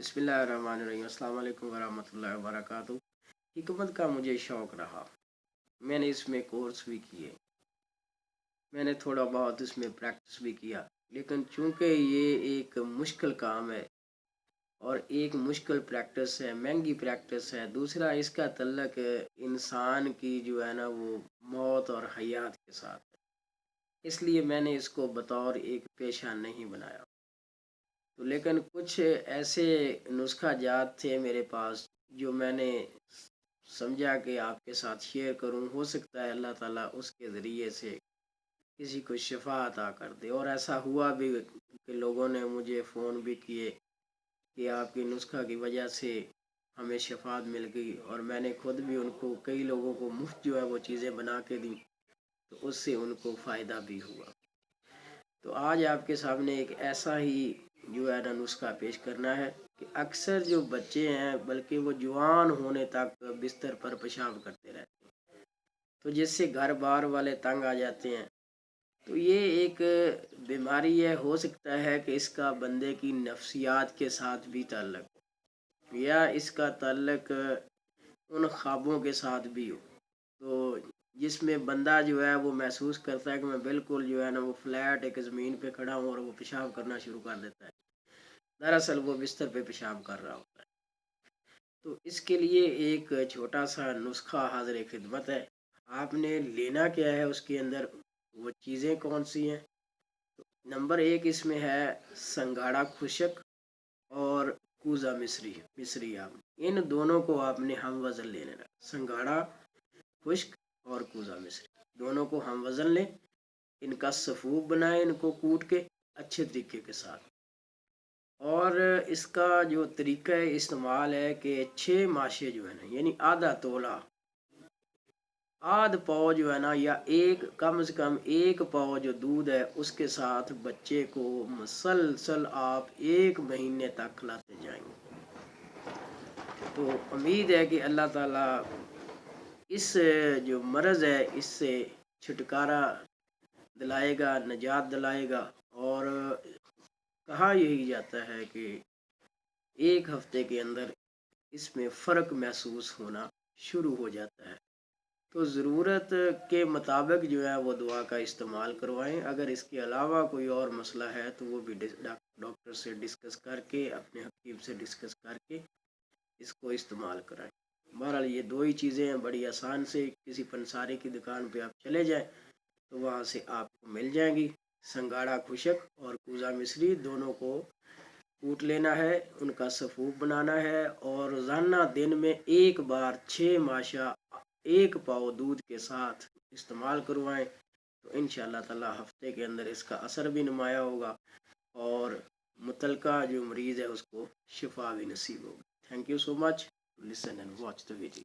बिस्मिल्लाहिर्रहमानिर्रहीम। अस्सलाम वालेकुम वरहमतुल्लाहि वबरकातुहू। हिकमत का मुझे शौक़ रहा, मैंने इसमें कोर्स भी किए, मैंने थोड़ा बहुत इसमें प्रैक्टिस भी किया, लेकिन चूँकि ये एक मुश्किल काम है और एक मुश्किल प्रैक्टिस है, महंगी प्रैक्टिस है। दूसरा, इसका तल्लक इंसान की जो है ना वो मौत और हयात के साथ है, इसलिए मैंने इसको बतौर एक पेशा नहीं बनाया। तो लेकिन कुछ ऐसे नुस्खा जात थे मेरे पास जो मैंने समझा कि आपके साथ शेयर करूं। हो सकता है अल्लाह ताला उसके ज़रिए से किसी को शिफा अता कर दे। और ऐसा हुआ भी कि लोगों ने मुझे फ़ोन भी किए कि आपकी नुस्खा की वजह से हमें शिफात मिल गई, और मैंने खुद भी उनको कई लोगों को मुफ्त जो है वो चीज़ें बना के दी, तो उससे उनको फ़ायदा भी हुआ। तो आज आपके सामने एक ऐसा ही जो है ना नुस्खा पेश करना है कि अक्सर जो बच्चे हैं, बल्कि वो जवान होने तक बिस्तर पर पेशाब करते रहते हैं, तो जिससे घर बार वाले तंग आ जाते हैं। तो ये एक बीमारी है, हो सकता है कि इसका बंदे की नफ्सियात के साथ भी ताल्लुक हो, या इसका ताल्लुक उन ख्वाबों के साथ भी हो, तो जिसमें बंदा जो है वो महसूस करता है कि मैं बिल्कुल जो है ना वो फ्लैट एक ज़मीन पे खड़ा हूँ, और वो पेशाब करना शुरू कर देता है। दरअसल वो बिस्तर पे पेशाब कर रहा होता है। तो इसके लिए एक छोटा सा नुस्खा हाज़िर खिदमत है। आपने लेना क्या है, उसके अंदर वो चीज़ें कौन सी हैं। तो नंबर 1 इसमें है संगाड़ा खुशक और कूज़ा मिस्री आम। इन दोनों को आपने हम वज़न लेने रहा। संगाड़ा खुश्क और कूज़ा मिस्री दोनों को हम वज़न लें, इनका सफ़ूफ बनाएं, इनको कूट के अच्छे तरीके के साथ। और इसका जो तरीका है इस्तेमाल है कि 6 माशे जो है ना, यानी आधा तोला, आध पाव जो है ना, या एक कम से कम 1 पाव जो दूध है, उसके साथ बच्चे को मुसलसल आप 1 महीने तक खिलाते जाएंगे। तो उम्मीद है कि अल्लाह ताला इस जो मर्ज़ है इससे छुटकारा दिलाएगा, निजात दिलाएगा। और कहा यही जाता है कि 1 हफ्ते के अंदर इसमें फ़र्क महसूस होना शुरू हो जाता है। तो ज़रूरत के मुताबिक जो है वो दवा का इस्तेमाल करवाएं। अगर इसके अलावा कोई और मसला है तो वो भी डॉक्टर से डिस्कस करके, अपने हकीम से डिस्कस करके इसको इस्तेमाल कराएं। बहरहाल ये 2 ही चीज़ें हैं, बड़ी आसान से किसी पंसारी की दुकान पे आप चले जाएं तो वहाँ से आपको मिल जाएंगी। संगाड़ा खुशक और कूज़ा मिस्री दोनों को कूट लेना है, उनका सफ़ूफ बनाना है, और रोज़ाना दिन में 1 बार 6 माशा 1 पाव दूध के साथ इस्तेमाल करवाएं। तो इंशाअल्लाह ताला हफ्ते के अंदर इसका असर भी नुमाया होगा, और मुतलका जो मरीज़ है उसको शिफा भी नसीब होगी। Thank you so much. Listen and watch the video.